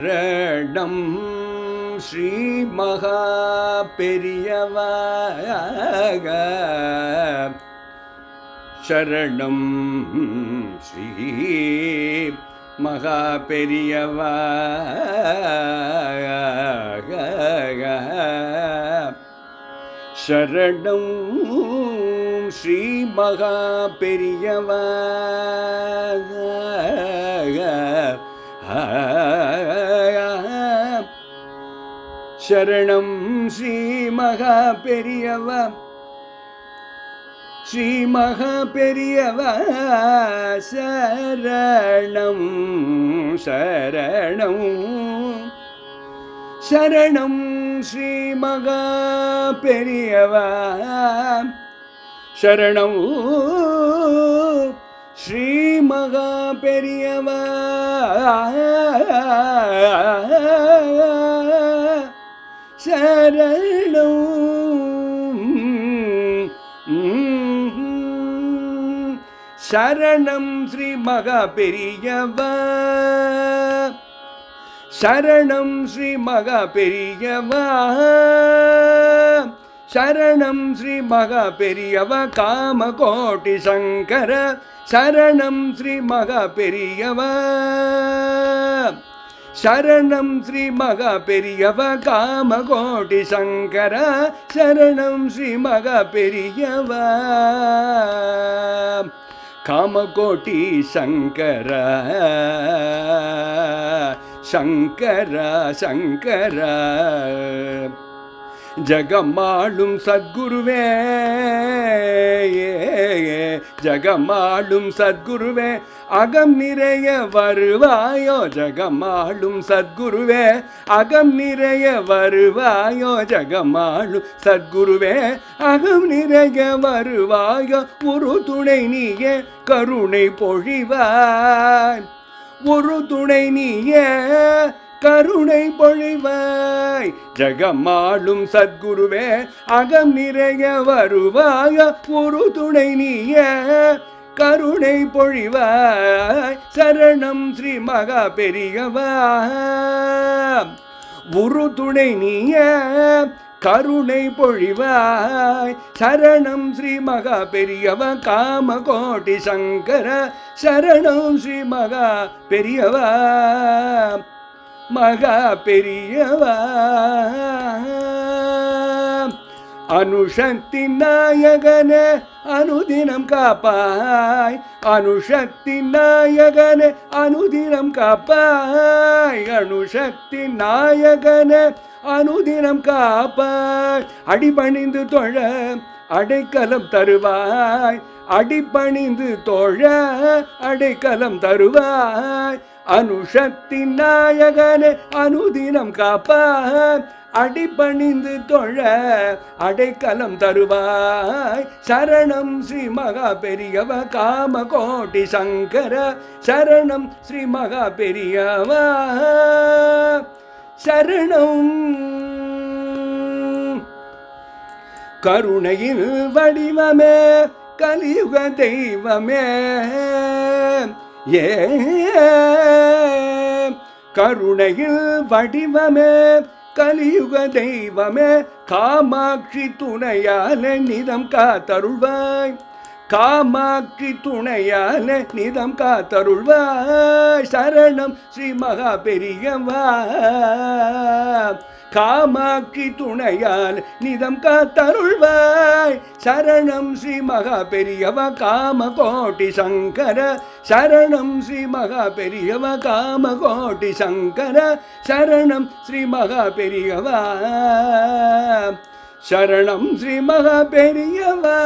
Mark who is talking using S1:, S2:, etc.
S1: சரணம் ஸ்ரீ மகா பெரியவா, சரணம் ஸ்ரீ மகா பெரியவா, சரணம் ஸ்ரீ மகா பெரியவா, சரணம் ஸ்ரீ மகா பெரியவா, ஸ்ரீ மகா பெரியவா, சரணம் சரணம் சரணம் ஸ்ரீ மகா பெரியவா, சரணம் ஸ்ரீ மகா பெரியவா, சரணம் சரணம் ஸ்ரீ மகா பெரியவா, சரணம் ஸ்ரீ மகா பெரியவா, சரணம் ஸ்ரீ மகா பெரியவா, காமகோட்டி சங்கர, சரணம் ஸ்ரீ மகா பெரியவா, சரணம் ஸ்ரீ மகா பெரியவா, காமகோட்டி சங்கர, சரணம் ஸ்ரீ மகா பெரியவா, காமகோட்டி சங்கர, சங்கர சங்கர, ஜகமாளும் சத்குருவே, ஜகமாளும் சத்குருவே, அகம் நிறைய வருவாயோ, ஜகமாளும் சத்குருவே, அகம் நிறைய வருவாயோ, ஜகமாளும் சத்குருவே, அகம் நிறைய வருவாயோ, ஒரு துணை நீயே கருணை பொழிவாய், ஒரு துணை நீயே கருணை பொழிவாய், ஜகமாளும் சத்குருவே, அகம் நிறைய வருவாய, ஒரு துணை நீயே கருணை பொழிவாய், சரணம் ஸ்ரீ மகா பெரியவா, ஒரு துணை நீயே கருணை பொழிவாய், சரணம் ஸ்ரீ மகா பெரியவா, காமகோட்டி சங்கர, சரணம் ஸ்ரீ மகா பெரியவா, மகா பெரியவா, அனுஷக்தி நாயகனே அனுதினம் காப்பாய், அனுஷக்தி நாயகனே அனுதினம் காப்பாய், அனுஷக்தி நாயகனே அனுதினம் காப்பாய், அடிபணிந்து தொழ அடைக்கலம் தருவாய், அடிபணிந்து தொழ அடைக்கலம் தருவாய், அனுஷக்தி நாயகனே அனுதினம் காப்பாய், அடிபணிந்து தொழ அடைக்கலம் தருவாய், சரணம் ஸ்ரீ மகா பெரியவா, காமகோட்டி சங்கர, சரணம் ஸ்ரீ மகா பெரியவா, சரணம் கருணையில் வடிவமே, கலியுக தெய்வமே, ஏ கருணையில் வடிவமே, கலியுக தெய்வமே, காமாட்சி துணையால நிதம் காத்தருள்வாய், காமாட்சி துணையால நிதம் காத்தருள்வாய், சரணம் ஸ்ரீ மகா பெரியவா, காமாட்சி துணையால் நிதம் காத்தருள்வாய், சரணம் ஸ்ரீ மகா பெரியவா, காமகோட்டி சங்கர, சரணம் ஸ்ரீ மகா பெரியவா, காமகோட்டி சங்கர, சரணம் ஸ்ரீ மகா பெரியவா, சரணம் ஸ்ரீ மகா பெரியவா.